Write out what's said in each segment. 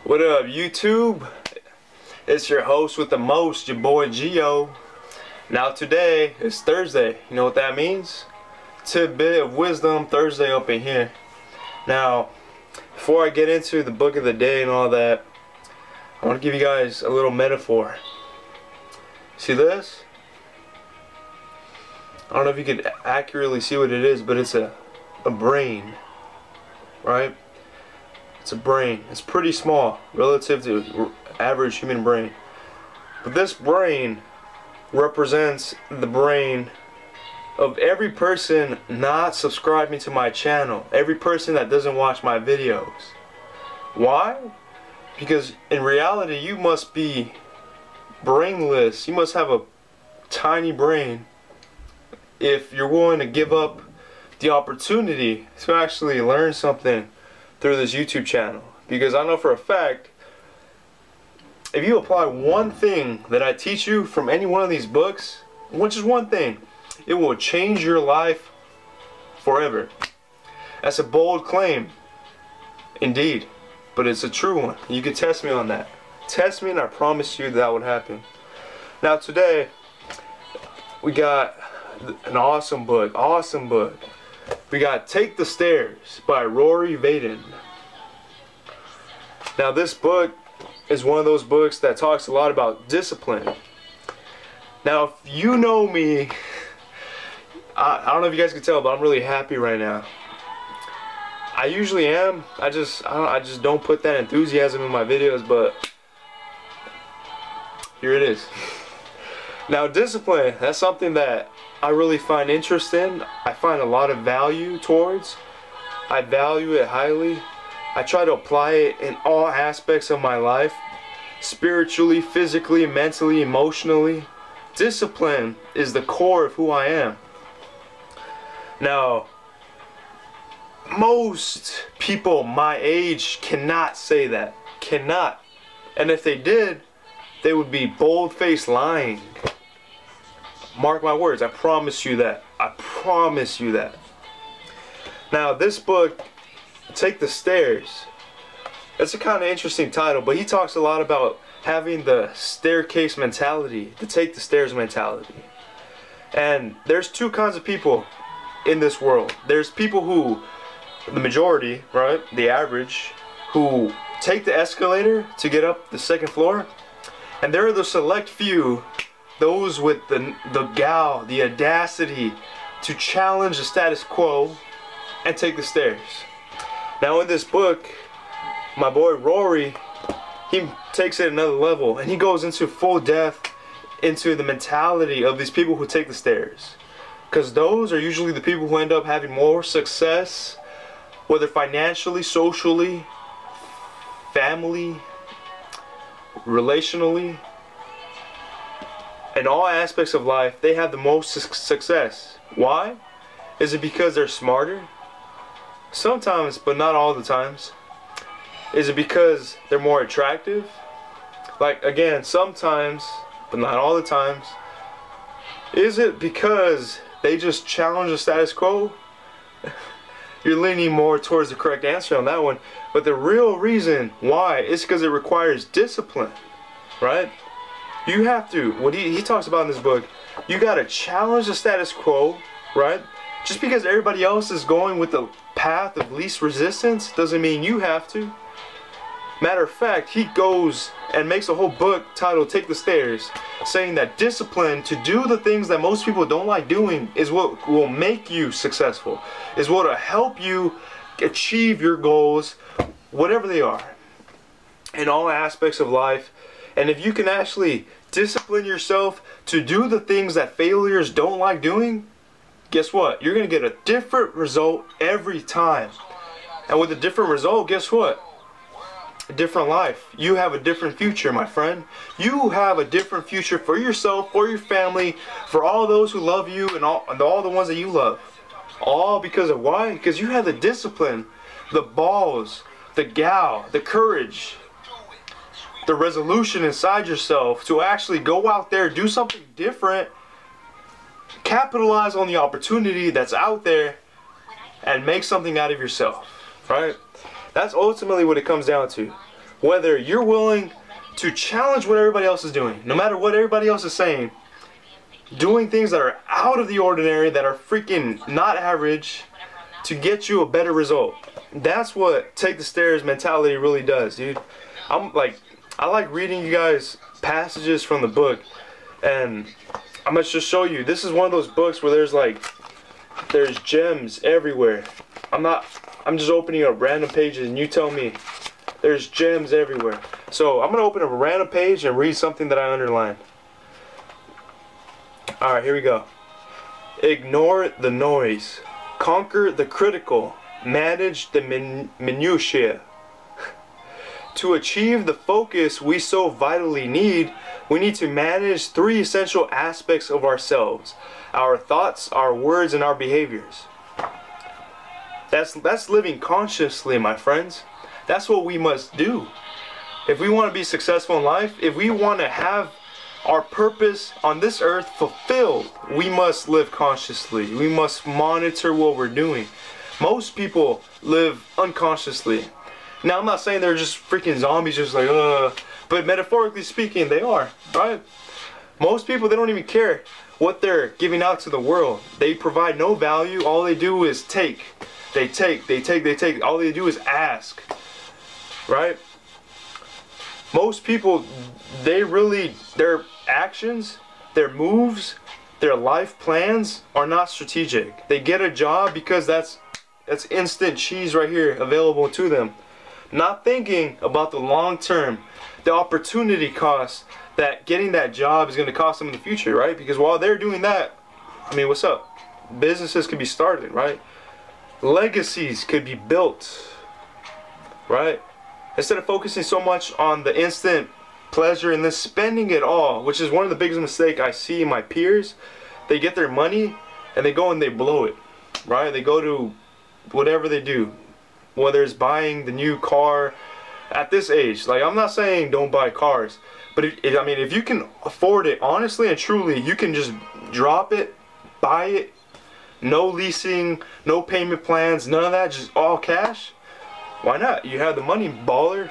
What up, YouTube? It's your host with the most, your boy Gio. Now today is Thursday. You know what that means? Tidbit of wisdom Thursday up in here. Now, before I get into the book of the day and all that, I want to give you guys a little metaphor. See this? I don't know if you can accurately see what it is, but it's a brain, right? It's a brain. It's pretty small relative to average human brain. But this brain represents the brain of every person not subscribing to my channel. Every person that doesn't watch my videos. Why? Because in reality you must be brainless. You must have a tiny brain if you're willing to give up the opportunity to actually learn something through this YouTube channel. Because I know for a fact, if you apply one thing that I teach you from any one of these books, which is one thing, it will change your life forever. That's a bold claim, indeed, but it's a true one. You can test me on that. Test me and I promise you that would happen. Now today, we got an awesome book, We got Take the Stairs by Rory Vaden. Now this book is one of those books that talks a lot about discipline. Now if you know me, I don't know if you guys can tell, but I'm really happy right now. I usually am. I just don't put that enthusiasm in my videos, but here it is. Now discipline, that's something that I really find interest in. I find a lot of value towards. I value it highly. I try to apply it in all aspects of my life. Spiritually, physically, mentally, emotionally. Discipline is the core of who I am. Now, most people my age cannot say that. Cannot. And if they did, they would be bold-faced lying. Mark my words, I promise you that. I promise you that. Now this book, Take the Stairs, it's a kind of interesting title, but he talks a lot about having the staircase mentality, the take the stairs mentality. And there's two kinds of people in this world. There's people who, the majority, right, the average, who take the escalator to get up the second floor. And there are the select few, those with the audacity to challenge the status quo and take the stairs. Now in this book, my boy Rory, he takes it another level and he goes into full depth into the mentality of these people who take the stairs. Because those are usually the people who end up having more success, whether financially, socially, family, relationally. In all aspects of life, they have the most success. Why? Is it because they're smarter? Sometimes, but not all the times. Is it because they're more attractive? Like, again, sometimes, but not all the times. Is it because they just challenge the status quo? You're leaning more towards the correct answer on that one. But the real reason why is because it requires discipline, right? You have to, what he talks about in this book, you gotta challenge the status quo, right? Just because everybody else is going with the path of least resistance doesn't mean you have to. Matter of fact, he goes and makes a whole book titled Take the Stairs, saying that discipline to do the things that most people don't like doing is what will make you successful, is what will help you achieve your goals, whatever they are, in all aspects of life. And if you can actually discipline yourself to do the things that failures don't like doing, guess what? You're going to get a different result every time. And with a different result, guess what? A different life. You have a different future, my friend. You have a different future for yourself, for your family, for all those who love you, and all the ones that you love. All because of why? Because you have the discipline, the balls, the gall, the courage, the resolution inside yourself to actually go out there, do something different, capitalize on the opportunity that's out there, and make something out of yourself, right? That's ultimately what it comes down to. whether you're willing to challenge what everybody else is doing, no matter what everybody else is saying, doing things that are out of the ordinary, that are freaking not average, to get you a better result. That's what take the stairs mentality really does, dude. I like reading you guys passages from the book, and I'm gonna just show you. This is one of those books where there's gems everywhere. I'm just opening up random pages, and you tell me. There's gems everywhere. So I'm gonna open up a random page and read something that I underlined. Alright, here we go. Ignore the noise. Conquer the critical. Manage the minutiae. To achieve the focus we so vitally need, we need to manage 3 essential aspects of ourselves: our thoughts, our words, and our behaviors. That's living consciously, my friends. That's what we must do. If we want to be successful in life, if we want to have our purpose on this earth fulfilled, we must live consciously. We must monitor what we're doing. Most people live unconsciously. Now, I'm not saying they're just freaking zombies, just like, but metaphorically speaking, they are, right? Most people, they don't even care what they're giving out to the world. They provide no value. All they do is take. They take, they take, they take. All they do is ask, right? Most people, their actions, their moves, their life plans are not strategic. They get a job because that's instant cheese right here available to them. Not thinking about the long term, the opportunity cost that getting that job is going to cost them in the future, right? Because while they're doing that, I mean, what's up? Businesses could be started, right? Legacies could be built, right? Instead of focusing so much on the instant pleasure and then spending it all, which is one of the biggest mistakes I see in my peers. They get their money and they go and they blow it, right? They go to whatever they do, whether it's buying the new car at this age. Like, I'm not saying don't buy cars, but if you can afford it, honestly and truly, you can just drop it, buy it, no leasing, no payment plans, none of that, just all cash. Why not? You have the money, baller,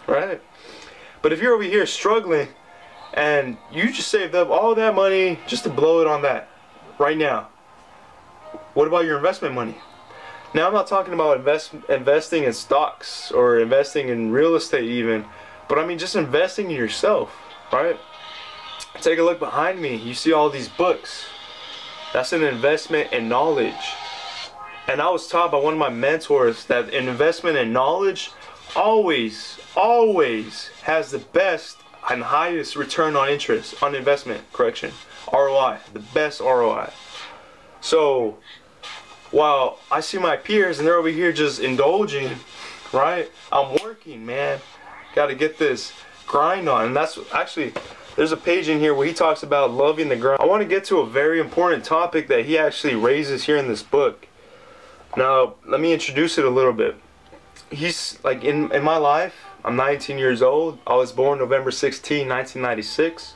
right? But if you're over here struggling and you just saved up all that money just to blow it on that right now, what about your investment money? Now, I'm not talking about investing in stocks or investing in real estate even, but I mean just investing in yourself, right? Take a look behind me. You see all these books. That's an investment in knowledge. And I was taught by one of my mentors that an investment in knowledge always has the best and highest return on interest, on investment, ROI, the best ROI. So, while I see my peers and they're over here just indulging, right? I'm working, man. Got to get this grind on. And that's actually, there's a page in here where he talks about loving the grind. I want to get to a very important topic that he actually raises here in this book. Now, let me introduce it a little bit. He's like, in my life, I'm 19 years old. I was born November 16, 1996.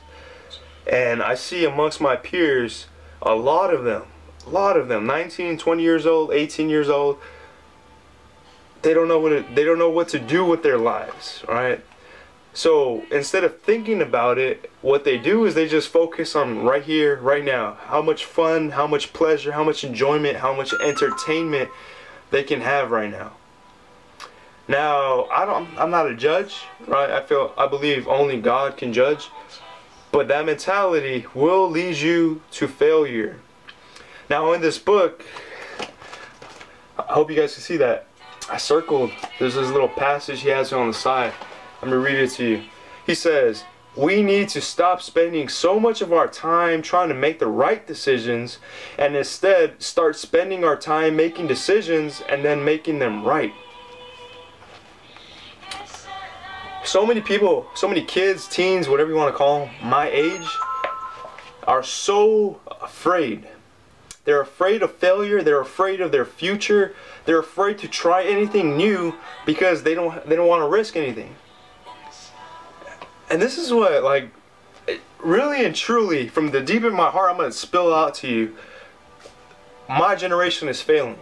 And I see amongst my peers, a lot of them, 19, 20 years old, 18 years old, they don't know what to do with their lives, right? So instead of thinking about it, what they do is they just focus on right here, right now. How much fun, how much pleasure, how much enjoyment, how much entertainment they can have right now. Now, I'm not a judge, right? I believe only God can judge. But that mentality will lead you to failure. Now, in this book, I hope you guys can see that. I circled, there's this little passage he has on the side. I'm going to read it to you. He says, we need to stop spending so much of our time trying to make the right decisions and instead start spending our time making decisions and then making them right. So many people, so many kids, teens, whatever you want to call them, my age, are so afraid. They're afraid of failure. They're afraid of their future. They're afraid to try anything new because they don't want to risk anything. And this is what, like, really and truly, from the deep in my heart, I'm going to spill out to you. My generation is failing.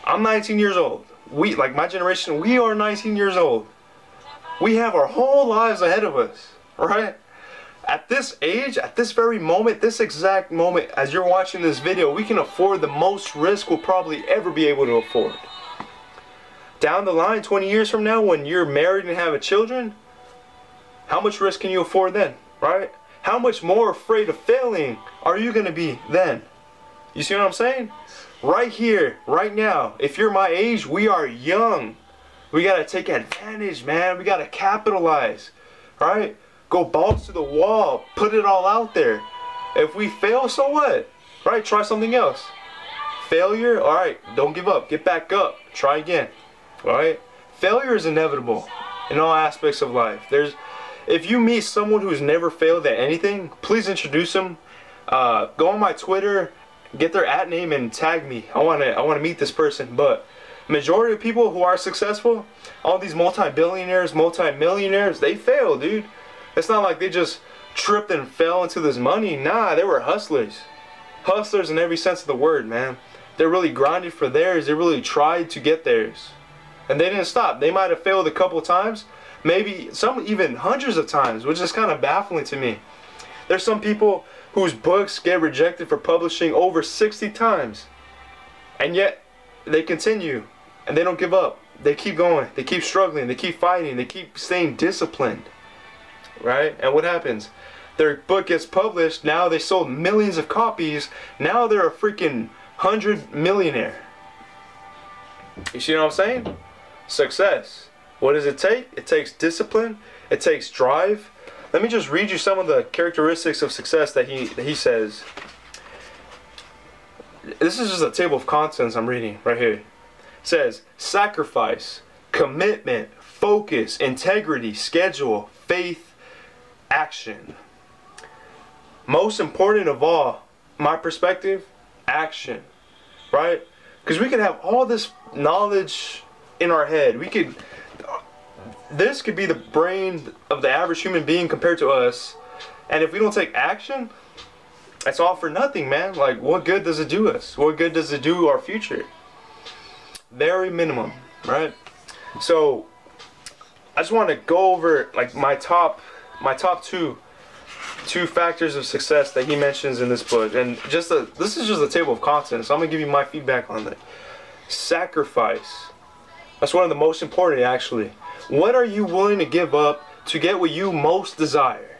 I'm 19 years old. My generation, we are 19 years old. We have our whole lives ahead of us, right? At this age, at this very moment, this exact moment, as you're watching this video, we can afford the most risk we'll probably ever be able to afford. Down the line, 20 years from now, when you're married and have children, how much risk can you afford then, right? How much more afraid of failing are you going to be then? You see what I'm saying? Right here, right now, if you're my age, we are young. We got to take advantage, man. We got to capitalize, right? Go balls to the wall. Put it all out there. If we fail, so what? Right? Try something else. Failure? All right. Don't give up. Get back up. Try again. All right? Failure is inevitable in all aspects of life. If you meet someone who's never failed at anything, please introduce them. Go on my Twitter, get their @ and tag me. I want to meet this person. But majority of people who are successful, all these multi-billionaires, multi-millionaires, they fail, dude. It's not like they just tripped and fell into this money. Nah, they were hustlers. Hustlers in every sense of the word, man. They really grinded for theirs. They really tried to get theirs. And they didn't stop. They might have failed a couple times. Maybe some even hundreds of times, which is kind of baffling to me. There's some people whose books get rejected for publishing over 60 times. And yet, they continue. And they don't give up. They keep going. They keep struggling. They keep fighting. They keep staying disciplined. Right? And what happens? Their book gets published. Now they sold millions of copies. Now they're a freaking 100 millionaire. You see what I'm saying? Success. What does it take? It takes discipline. It takes drive. Let me just read you some of the characteristics of success that he says. This is just a table of contents I'm reading right here. It says sacrifice, commitment, focus, integrity, schedule, faith, action. Most important of all, my perspective, action. Right? Because we could have all this knowledge in our head. This could be the brain of the average human being compared to us. And if we don't take action, it's all for nothing, man. Like, what good does it do us? What good does it do our future? Very minimum, right? So, I just want to go over like my top two factors of success that he mentions in this book. And this is just a table of contents, so I'm gonna give you my feedback on that. Sacrifice. That's one of the most important, actually. What are you willing to give up to get what you most desire?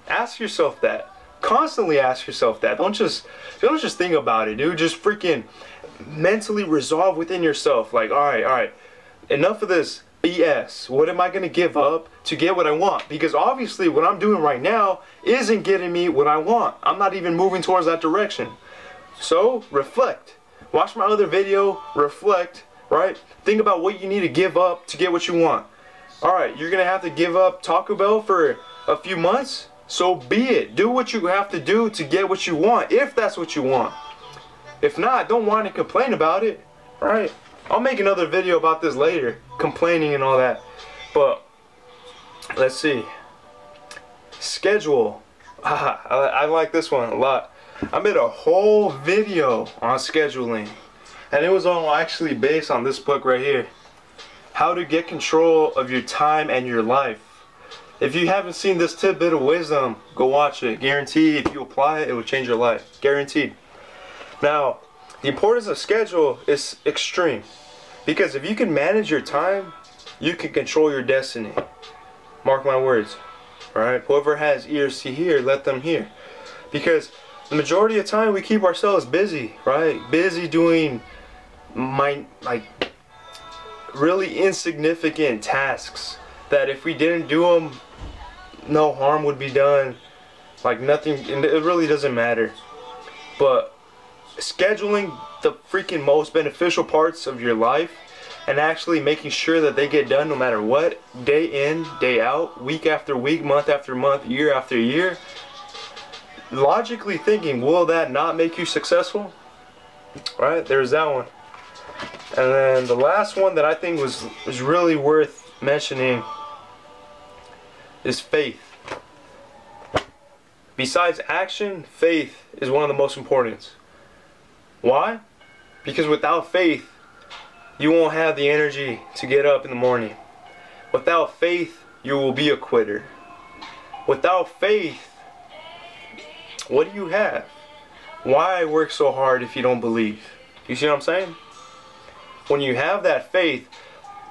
Ask yourself that. Constantly ask yourself that. Don't just think about it, dude. Just freaking mentally resolve within yourself. Like, all right, enough of this BS. What am I going to give up to get what I want? Because obviously what I'm doing right now isn't getting me what I want. I'm not even moving towards that direction. So reflect. Watch my other video. Reflect. Right? Think about what you need to give up to get what you want. Alright, you're going to have to give up Taco Bell for a few months? So be it. Do what you have to do to get what you want, if that's what you want. If not, don't whine and complain about it. Right? I'll make another video about this later. Complaining and all that. But, let's see. Schedule. I like this one a lot. I made a whole video on scheduling. And it was all actually based on this book right here. How to get control of your time and your life. If you haven't seen this tidbit of wisdom, go watch it. Guaranteed, if you apply it, it will change your life. Guaranteed. Now, the importance of schedule is extreme. Because if you can manage your time, you can control your destiny. Mark my words. Alright? Whoever has ears to hear, let them hear. Because the majority of the time we keep ourselves busy, right? Busy doing really insignificant tasks that if we didn't do them, no harm would be done. Like nothing, it really doesn't matter. But scheduling the freaking most beneficial parts of your life and actually making sure that they get done no matter what, day in, day out, week after week, month after month, year after year. Logically thinking, will that not make you successful? Right, there's that one. And then the last one that I think was really worth mentioning is faith. Besides action, faith is one of the most important. Why? Because without faith, you won't have the energy to get up in the morning. Without faith, you will be a quitter. Without faith, what do you have? Why work so hard if you don't believe? You see what I'm saying? When you have that faith,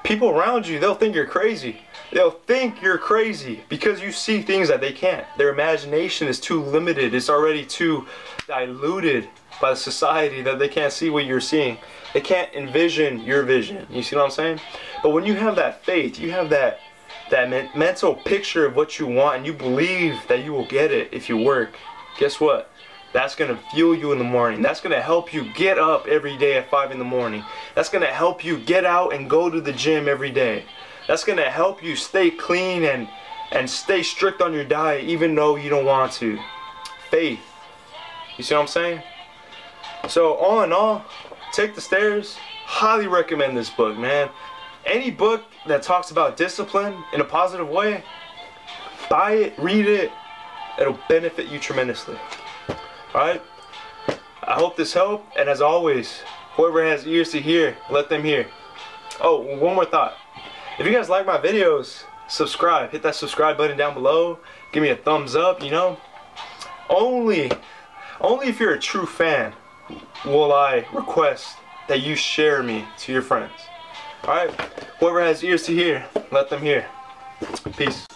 people around you, they'll think you're crazy. They'll think you're crazy because you see things that they can't. Their imagination is too limited. It's already too diluted by the society that they can't see what you're seeing. They can't envision your vision. You see what I'm saying? But when you have that faith, you have that mental picture of what you want, and you believe that you will get it if you work. Guess what? That's going to fuel you in the morning. That's going to help you get up every day at 5 in the morning. That's going to help you get out and go to the gym every day. That's going to help you stay clean and stay strict on your diet even though you don't want to. Faith. You see what I'm saying? So all in all, Take the Stairs. Highly recommend this book, man. Any book that talks about discipline in a positive way, buy it, read it. It'll benefit you tremendously. Alright? I hope this helped, and as always, whoever has ears to hear, let them hear. Oh, one more thought. If you guys like my videos, subscribe. Hit that subscribe button down below. Give me a thumbs up, you know. Only if you're a true fan will I request that you share me to your friends. Alright? Whoever has ears to hear, let them hear. Peace.